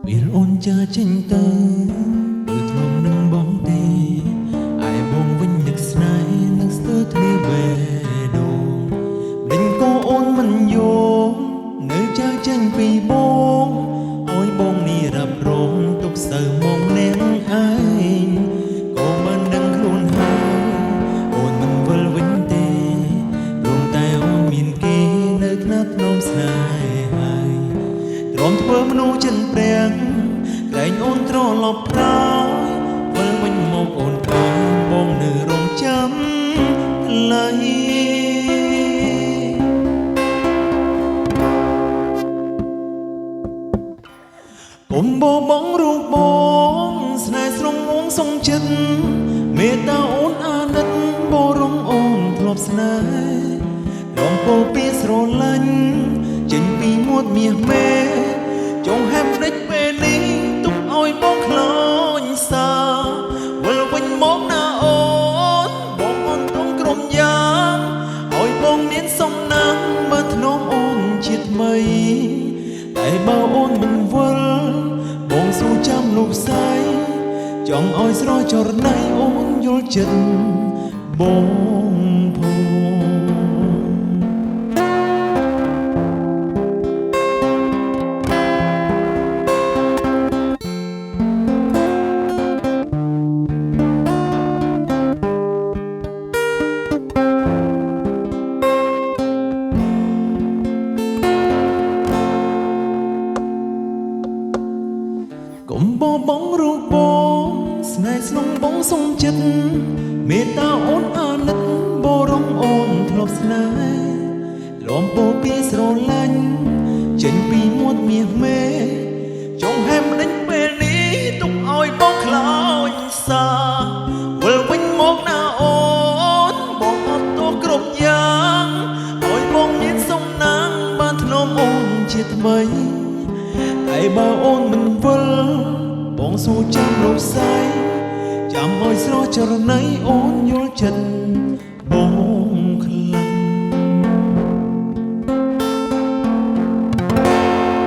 ពេលអូនចាចេញទៅគឺធ្លាប់នឹងបងទេអាយបងវិញនឹកស្នេហ៍នឹងស្ទើរគ្នាបេះដូងដេញក៏អូនមិនយល់នៅចាចេញពីបងអើយបងនេះរ៉ាប់រងទុកសៅមកនាងឯងក៏មិនដឹងខ្លួនហើយអូនមិនវិលវិញទេព្រមតែអូនមានគេនៅថ្នាក់ភ្នំស្នេហ៍ទ្រាំធ្វើមនុស្សចិនព្រាំងតែងអូនត្រឡប់ក្រោយវិលវិញមកអូនអើយបងនៅរងចាំថ្លៃកុំបបងរូបបងស្នេហ៍ស្រងងងសុំចិត្តមេត្តាអូនអាណិតបរងអូនធ្លាប់ស្នេហ៍រំពោពីស្រឡាញ់ចេញពីមាត់មាសមេចងហែមដេចពេលនេះទុកឲ្យបងខ្លាញ់សាវិលវិញមកណាអូនបងអូនទ្រង់ក្រុមយ៉ាងឲ្យបងមានសំណាងមើលធ្នមអូនជាថ្មីតែបើអូនមិនវិលបងស៊ូចាំលោកស្រីចង់ឲ្យស្រចរណៃអូនយល់ចិត្តបងផងកុំបបងរូបបងស្នេហ៍ស្នងបងសុំចិត្តមេត្តាអូនអាណិតបរងអូនធ្លាប់ស្នេហ៍លំពោពីស្រឡាញ់ចេញពីមាត់មាសមេចងហែមដេញពេលនេះទុកឲ្យបងខ្លាចសាវិលវិញមកណាអូនបងអត់ទោះគ្រប់យ៉ាងឲ្យបងមានសំណាងបានធ្នមអូនជាថ្មីតែបើអូនមិនវិលបងស៊ូចាំរកស្រីចាំឲ្យស្រចរណៃអូនយល់ចិត្តបងខ្លា